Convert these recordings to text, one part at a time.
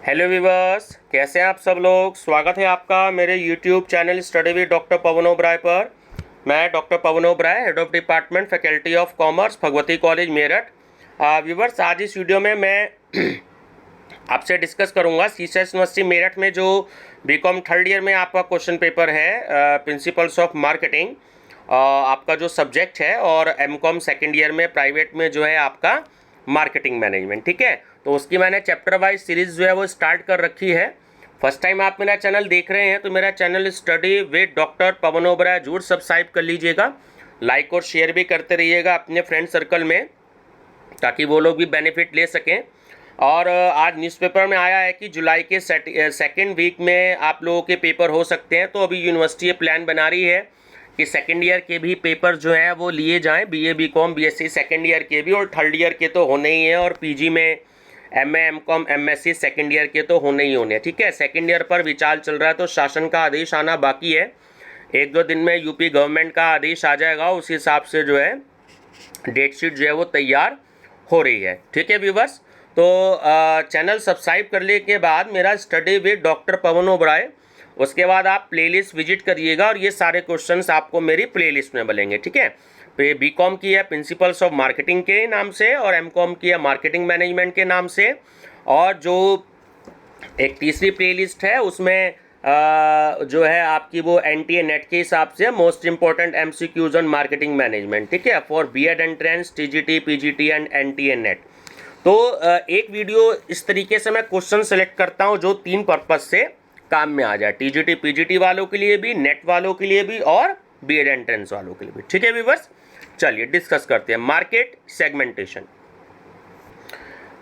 Hello viewers, कैसे हैं आप सब लोग। स्वागत है आपका मेरे YouTube channel study with doctor Pavan Oberoi पर। मैं doctor Pavan Oberoi, head of department faculty of commerce, Bhagwati college Meerut. Viewers, आज इस वीडियो में मैं आपसे डिस्कस करूंगा सीएसएस यूनिवर्सिटी मेरठ में जो बीकॉम थर्ड ईयर में आपका क्वेश्चन पेपर है, प्रिंसिपल्स ऑफ मार्केटिंग आपका जो सब्जेक्ट है, और एमकॉम सेकेंड ईयर में प्राइवेट में जो है आपका मार्केटिंग मैनेजमेंट। ठीक है, तो उसकी मैंने चैप्टर वाइज सीरीज जो है वो स्टार्ट कर रखी है। फर्स्ट टाइम आप मेरा चैनल देख रहे हैं तो मेरा channel study with doctor Pavan Oberoi जरूर सब्सक्राइब कर लीजिएगा, लाइक और शेयर भी करते रहिएगा अपने फ्रेंड सर्कल में, ताकि वो लोग भी बेनिफिट ले सकें। और आज न्यूज़पेपर में आया है कि जुलाई के सेकेंड वीक में आप लोगों के पेपर हो सकते हैं। तो अभी यूनिवर्सिटी ये प्लान बना रही है कि सेकेंड ईयर के भी पेपर जो हैं वो लिए जाएं, BA BCom BSc second year के भी, और थर्ड ईयर के तो होने ही हैं, और पीजी में MA MCom MSc second year के तो होने ही होने। ठीक है, सेकेंड ईयर पर विचार चल रहा है, तो शासन का आदेश आना बाकी है। एक दो दिन में यूपी गवर्नमेंट का आदेश आ जाएगा, उस हिसाब से जो है डेट शीट जो है वो तैयार हो रही है। ठीक है व्यूवर्स, तो चैनल सब्सक्राइब करने के बाद मेरा study with doctor Pavan Oberoi, उसके बाद आप प्लेलिस्ट विजिट करिएगा, और ये सारे क्वेश्चंस आपको मेरी प्लेलिस्ट में मिलेंगे। ठीक है, तो ये बीकॉम की है प्रिंसिपल्स ऑफ मार्केटिंग के नाम से, और एमकॉम की है मार्केटिंग मैनेजमेंट के नाम से, और जो एक तीसरी प्लेलिस्ट है उसमें जो है आपकी वो एनटीए नेट के हिसाब से most important MCQs on marketing management. ठीक है, for BEd entrance, TGT, PGT and NTA NET. तो एक वीडियो इस तरीके से मैं क्वेश्चन सेलेक्ट करता हूं जो तीन पर्पज से काम में आ जाए, टीजीटी पीजीटी वालों के लिए भी, नेट वालों के लिए भी, और बीएड एंट्रेंस वालों के लिए भी। ठीक है व्यूअर्स, चलिए डिस्कस करते हैं market segmentation.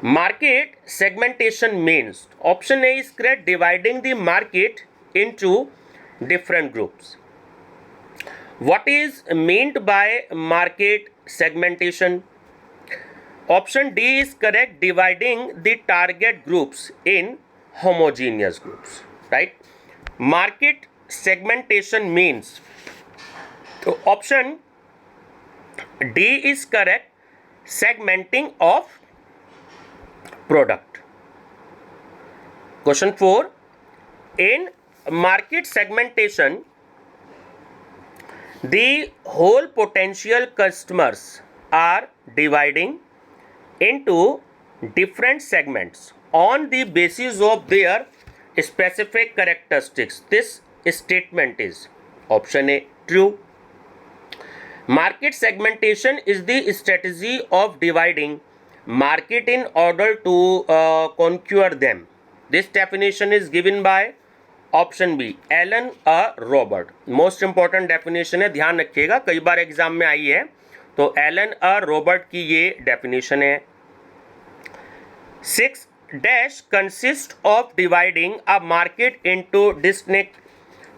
Market segmentation means option A is correct, dividing the market into different groups. What is meant by market segmentation? Option D is correct, dividing the target groups in homogeneous groups. Right? Market segmentation means, so option D is correct, segmenting of product. Question 4. In market segmentation, the whole potential customers are dividing into different segments on the basis of their specific characteristics. This statement is option A true. Market segmentation is the strategy of dividing market in order to conquer them. This definition is given by option B, Allen Robert. Most important definition है, ध्यान रखिएगा, कई बार exam में आई है। तो Elon Robert की ये definition है। 6 dash consist of dividing a market into distinct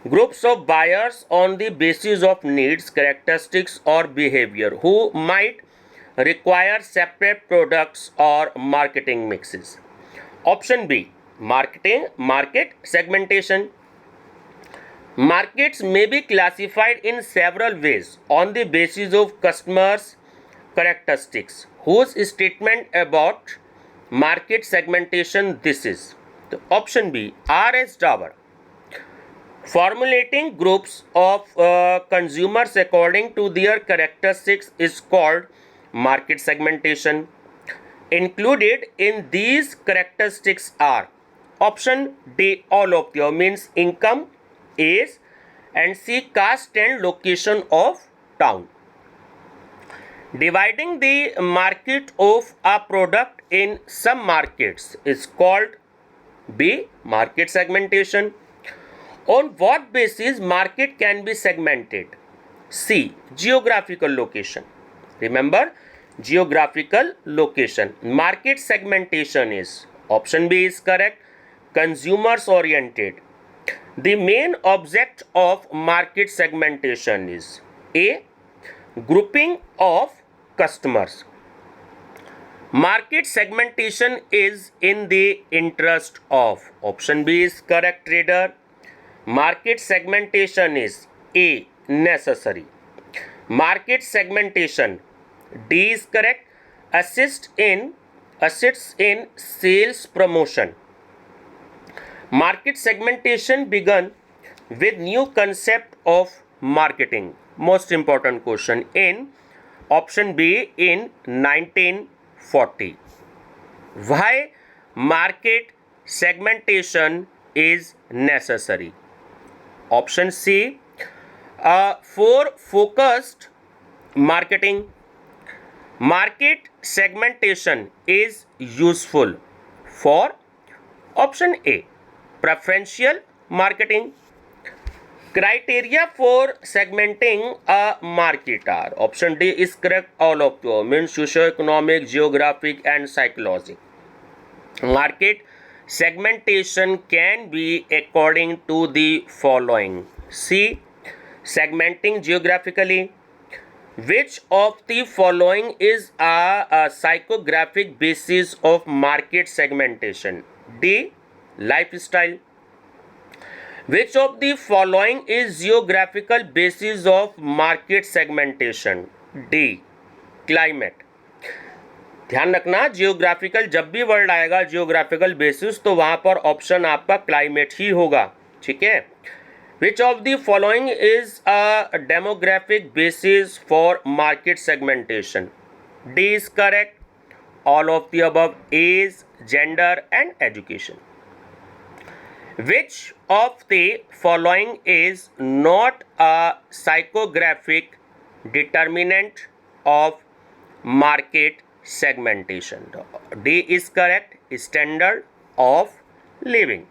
groups of buyers on the basis of needs, characteristics or behavior who might require separate products or marketing mixes. Option B, market segmentation. Markets may be classified in several ways on the basis of customers' characteristics. Whose statement about market segmentation this is? So option B, R.S. Davar. Formulating groups of consumers according to their characteristics is called market segmentation. Included in these characteristics are option D, all of them, means income, age, and C, caste and location of town. Dividing the market of a product in some markets is called B, market segmentation. On what basis market can be segmented? C, geographical location. Remember, geographical location. Market segmentation is, option B is correct, consumers oriented. The main object of market segmentation is A, grouping of customers. Market segmentation is in the interest of, option B is correct, trader. Market segmentation is A, necessary. Market segmentation, D is correct, assists in sales promotion. Market segmentation began with new concept of marketing. Most important question in option B in 1940. Why market segmentation is necessary? Option C, for focused marketing. Market segmentation is useful for option A, preferential marketing. Criteria for segmenting a market are option D is correct, all of them means socio-economic, geographic and psychological. Market segmentation can be according to the following. C, segmenting geographically. Which of the following is a psychographic basis of market segmentation? D, lifestyle. Which of the following is geographical basis of market segmentation? D, climate. ध्यान रखना, geographical जब भी word आएगा geographical basis तो वहां पर option आपका climate ही होगा, ठीक है. Which of the following is a demographic basis for market segmentation? D is correct, all of the above, age, gender and education. Which of the following is not a psychographic determinant of market segmentation? D is correct, standard of living.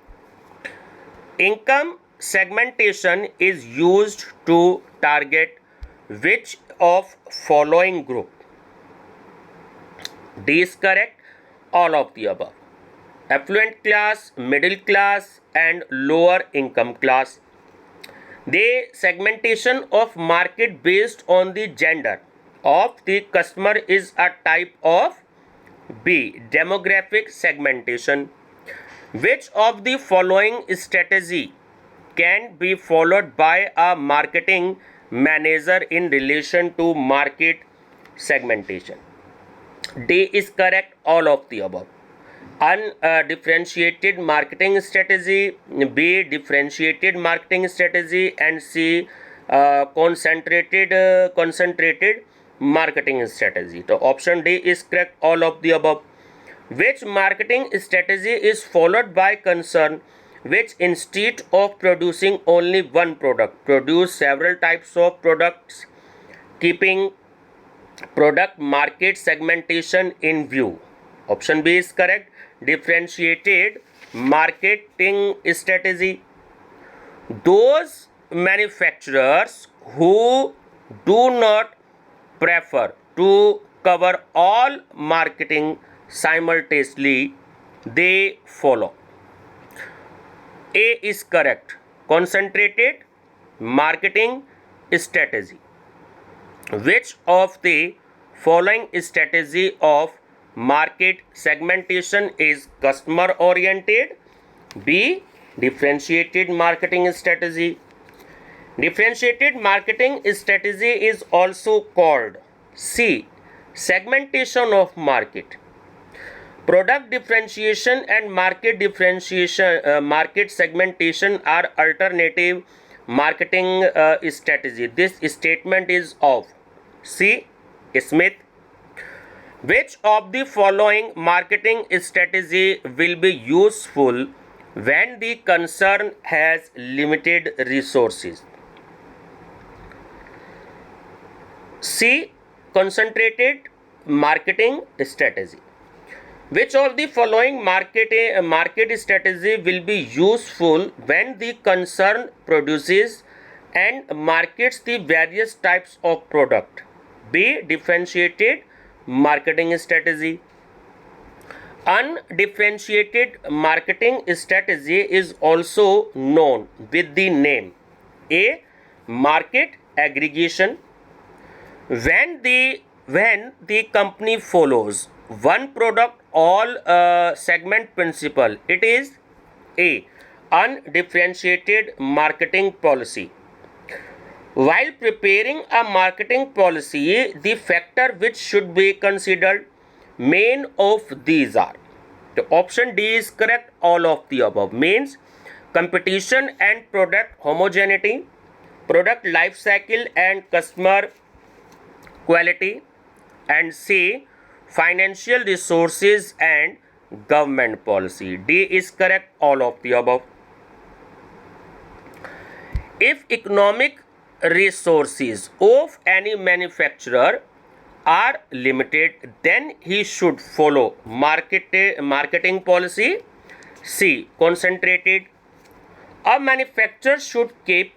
Income segmentation is used to target which of following group? D is correct, all of the above. Affluent class, middle class and lower income class. The segmentation of market based on the gender of the customer is a type of B, demographic segmentation. Which of the following strategy can be followed by a marketing manager in relation to market segmentation? D is correct, all of the above. Undifferentiated marketing strategy, B, differentiated marketing strategy and C, concentrated marketing strategy. So option D is correct, all of the above. Which marketing strategy is followed by concern which instead of producing only one product produce several types of products, keeping product market segmentation in view? Option B is correct, differentiated marketing strategy. Those manufacturers who do not prefer to cover all marketing simultaneously, they follow. A is correct, concentrated marketing strategy. Which of the following strategy of market segmentation is customer oriented? B, differentiated marketing strategy. Differentiated marketing strategy is also called C, segmentation of market. Product differentiation and market differentiation, market segmentation are alternative marketing strategy. This statement is of C, Smith. Which of the following marketing strategy will be useful when the concern has limited resources? C, concentrated marketing strategy. Which of the following market strategy will be useful when the concern produces and markets the various types of product? B, differentiated marketing strategy. Undifferentiated marketing strategy is also known with the name A, market aggregation. When the company follows one product all segment principle, it is A, undifferentiated marketing policy. While preparing a marketing policy, the factor which should be considered, main of these are. The option D is correct, all of the above means competition and product homogeneity, product life cycle and customer quality, and C, financial resources and government policy. D is correct, all of the above. If economic resources of any manufacturer are limited, then he should follow marketing policy. C, concentrated. A manufacturer should keep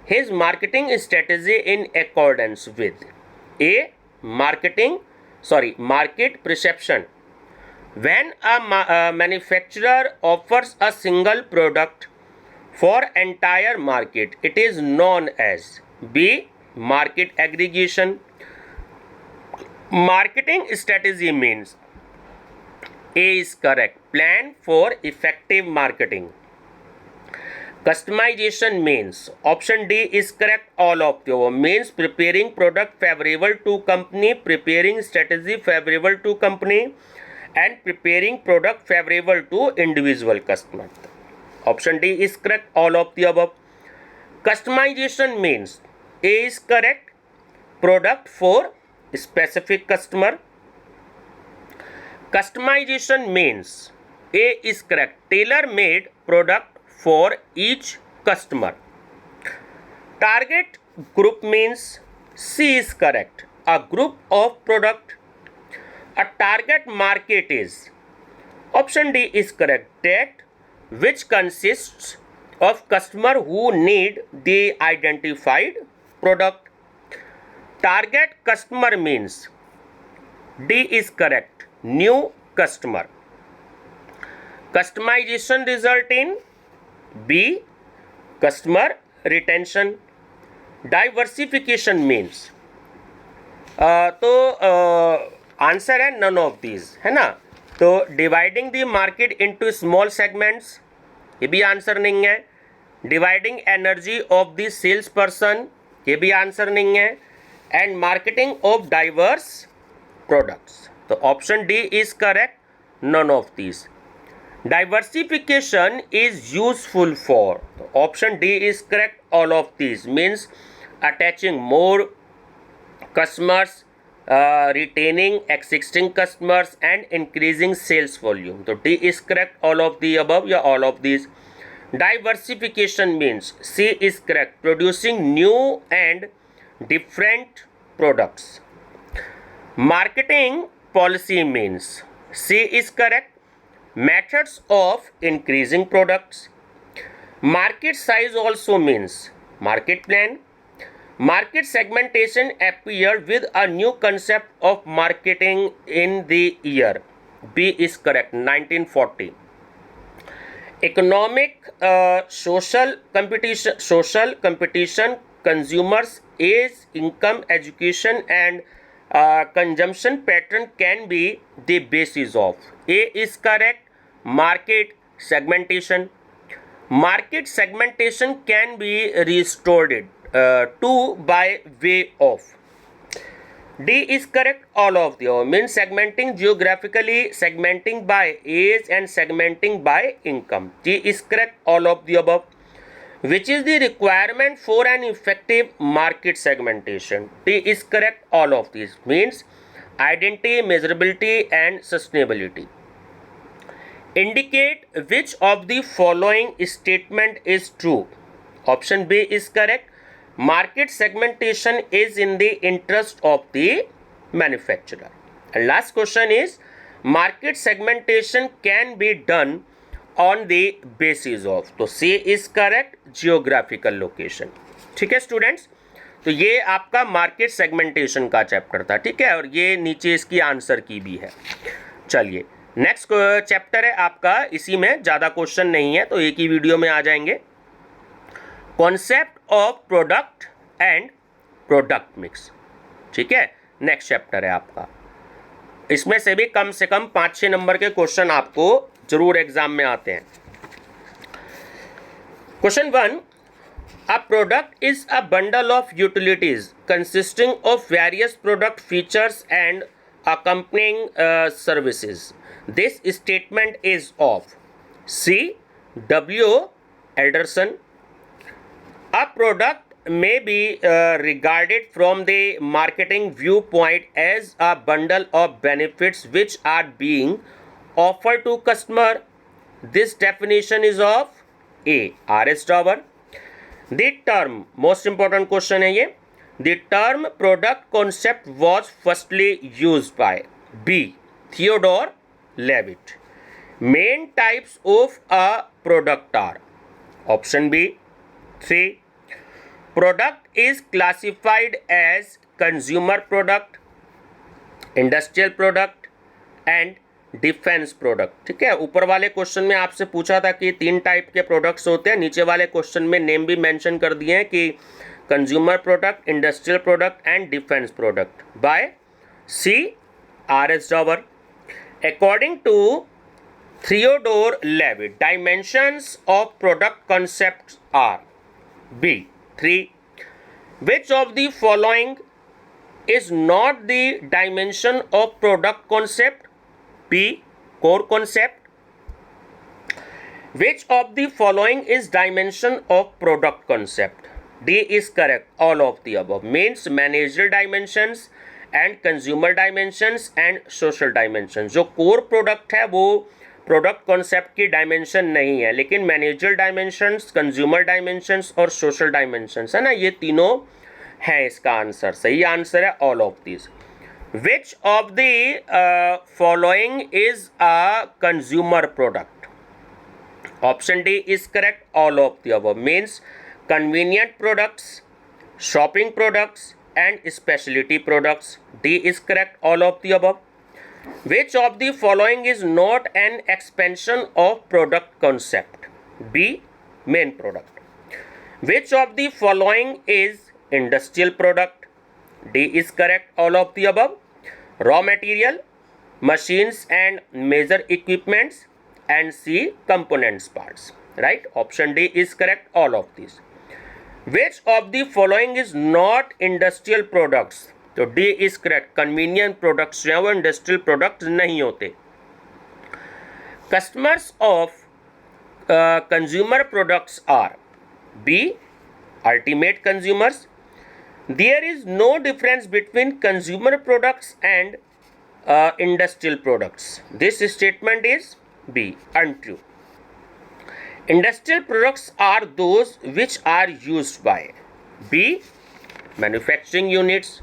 his marketing strategy in accordance with A, market perception. When a manufacturer offers a single product for entire market, it is known as B, market aggregation. Marketing strategy means A is correct, plan for effective marketing. Customization means option D is correct, all of the above, means preparing product favorable to company, preparing strategy favorable to company, and preparing product favorable to individual customer. Option D is correct, all of the above. Customization means A is correct, product for specific customer. Customization means A is correct, tailor-made product for each customer. Target group means C is correct, a group of product. A target market is option D is correct, that which consists of customer who need the identified product. Target customer means D is correct, new customer. Customization result in B, customer retention. Diversification means तो answer है none of these, है ना. तो dividing the market into small segments, ये भी answer नहीं है. Dividing energy of the sales person, ये भी आंसर नहीं है. And marketing of diverse products, तो option D is correct, none of these. Diversification is useful for, option D is correct, all of these, means attaching more customers, retaining existing customers and increasing sales volume. So D is correct, all of the above या all of these. Diversification means C is correct, producing new and different products. Marketing policy means C is correct, methods of increasing products. Market size also means market plan. Market segmentation appeared with a new concept of marketing in the year B is correct, 1940. Economic social competition, consumers age, income, education and consumption pattern can be the basis of. A is correct, market segmentation. Market segmentation can be restored to by way of. D is correct, all of the above, means segmenting geographically, segmenting by age and segmenting by income. D is correct, all of the above. Which is the requirement for an effective market segmentation? D is correct, all of these, means identity, measurability and sustainability. Indicate which of the following statement is true. Option B is correct, market segmentation is in the interest of the manufacturer. And last question is, market segmentation can be done on the basis of. तो C is correct, geographical location. ठीक है students, तो ये आपका market segmentation का chapter था. ठीक है, और ये नीचे इसकी आंसर की भी है. चलिए नेक्स्ट चैप्टर है आपका, इसी में ज़्यादा क्वेश्चन नहीं है तो एक ही वीडियो में आ जाएंगे. Concept of product and product mix. ठीक है, नेक्स्ट चैप्टर है आपका. इसमें से भी कम से कम 5-6 नंबर के क्वेश्चन आपको जरूर एग्जाम में आते हैं. Question 1, a product is a bundle of utilities consisting of various product features and accompanying services. This statement is of C, W, Alderson. A product may be regarded from the marketing viewpoint as a bundle of benefits which are being offered to customer. This definition is of A. R.S. Dover. The term, most important question है ये, the term product concept was firstly used by B. Theodore Levitt. Main types of a product are option B. 3. Product is classified as consumer product, industrial product and defence product. ठीक है, ऊपर वाले question में आपसे पूछा था कि 3 type के प्रोडक्ट्स होते हैं, नीचे वाले क्वेश्चन में नेम भी मेंशन कर दिए हैं कि consumer product, industrial product and defence product by C. R.S. Dover. According to Theodore Levitt, dimensions of product concepts are B. 3. Which of the following is not the dimension of product concept? B. Core concept. Which of the following is dimension of product concept? D is correct. All of the above. Means managerial dimensions and consumer dimensions and social dimensions. जो core product है वो product concept की dimension नहीं है, लेकिन managerial dimensions, consumer dimensions और social dimensions है ना, ये तीनों है इसका आंसर. सही आंसर है all of these. Which of the following is a consumer product? Option D is correct. All of the above. Means convenient products, shopping products and specialty products. D is correct. All of the above. Which of the following is not an expansion of product concept? B. Main product. Which of the following is industrial product? D is correct. All of the above. Raw material, machines and major equipments and C. components parts. Right? Option D is correct. All of these. Which of the following is not industrial products? तो D is correct. Convenient products जो है वो industrial products नहीं होते. Customers of consumer products are B. ultimate consumers. There is no difference between consumer products and industrial products. This statement is B. Untrue. Industrial products are those which are used by B. manufacturing units.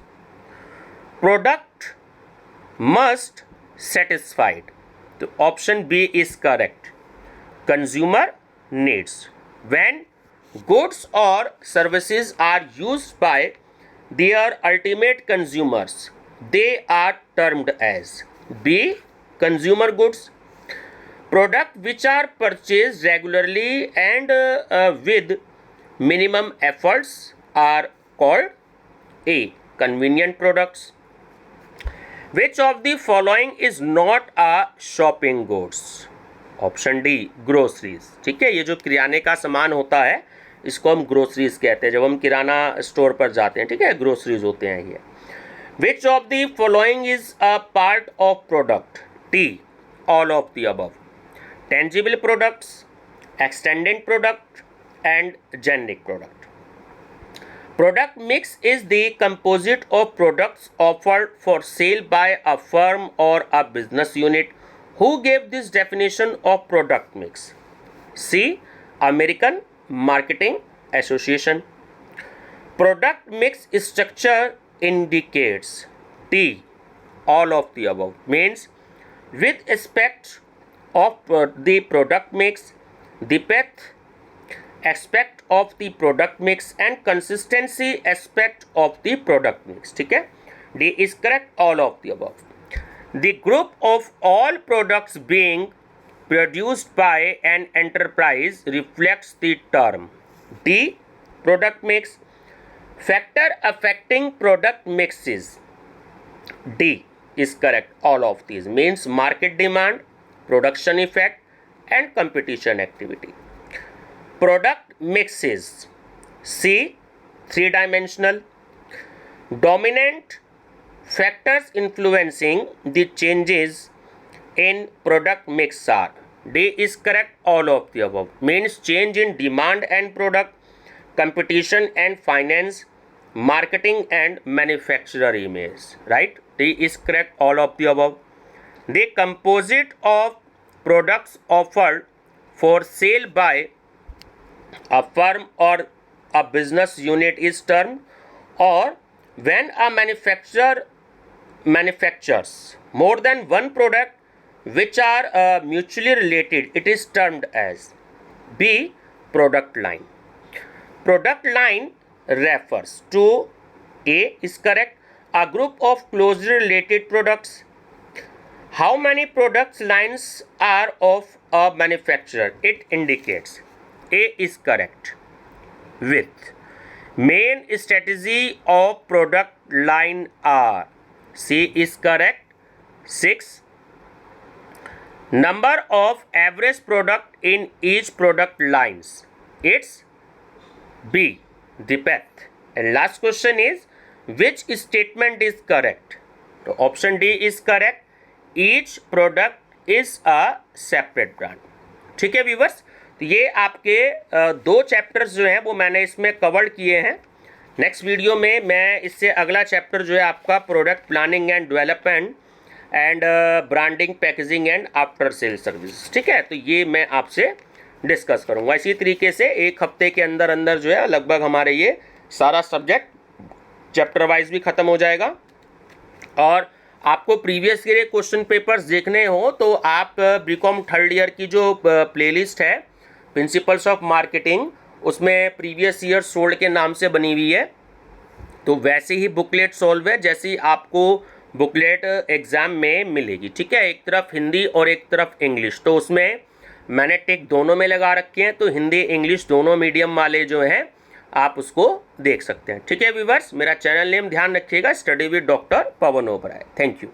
Product must satisfied. So option B is correct. Consumer needs. When goods or services are used by their ultimate consumers, they are termed as B. consumer goods. Products which are purchased regularly and with minimum efforts are called A. convenient products. Which of the following is not a shopping goods? Option D. groceries. ठीक है, ये जो किराने का सामान होता है इसको हम ग्रोसरीज कहते हैं, जब हम किराना स्टोर पर जाते हैं. ठीक है, ग्रोसरीज होते हैं ये. Which of the following is a part of product? D. All of the above. Tangible products, extended product and generic product. Product mix is the composite of products offered for sale by a firm और a business unit. Who gave this definition of product mix? C. American Marketing Association. Product mix structure indicates D. all of the above. Means with aspect of the product mix, depth aspect of the product mix and consistency aspect of the product mix. ठीक है, D is correct. all of the above. The group of all products being produced by an enterprise reflects the term. D. product mix. Factor affecting product mixes. D is correct. all of these. Means market demand, production effect and competition activity. Product mixes. C. 3-dimensional. Dominant factors influencing the changes in product mix are D is correct, all of the above. Means change in demand and product, competition and finance, marketing and manufacturer image. Right? D is correct, all of the above. The composite of products offered for sale by a firm or a business unit is termed, or when a manufacturer manufactures more than one product which are mutually related, it is termed as. B. Product line. Product line refers to, A is correct, a group of closely related products. How many product lines are of a manufacturer? It indicates. A is correct. With main strategy of product line are. C is correct. 6. Number of average product in each product lines. It's B. The path. And last question is, which statement is correct? So option D is correct. Each product is a separate brand. ठीक है viewers, तो ये आपके दो chapters जो हैं वो मैंने इसमें कवर किए हैं। नेक्स्ट वीडियो में मैं इससे अगला चैप्टर जो है आपका product planning and development and branding, packaging and after sale service, ठीक है, तो ये मैं आपसे डिस्कस करूँगा। इसी तरीके से एक हफ्ते के अंदर अंदर जो है लगभग हमारे ये सारा सब्जेक्ट चैप्टर वाइज भी ख़त्म हो जाएगा। और आपको प्रीवियस ईयर क्वेश्चन पेपर्स देखने हो तो आप बीकॉम थर्ड ईयर की जो प्लेलिस्ट है प्रिंसिपल्स ऑफ मार्केटिंग, उसमें प्रीवियस ईयर सोल्ड के नाम से बनी हुई है, तो वैसे ही बुकलेट सॉल्व है जैसी आपको बुकलेट एग्ज़ाम में मिलेगी। ठीक है, एक तरफ हिंदी और एक तरफ इंग्लिश, तो उसमें मैंने टिक दोनों में लगा रखे हैं, तो हिंदी इंग्लिश दोनों मीडियम वाले जो हैं आप उसको देख सकते हैं। ठीक है व्यूवर्स, मेरा चैनल नेम ध्यान रखिएगा, study with doctor Pavan Oberoi. Thank you.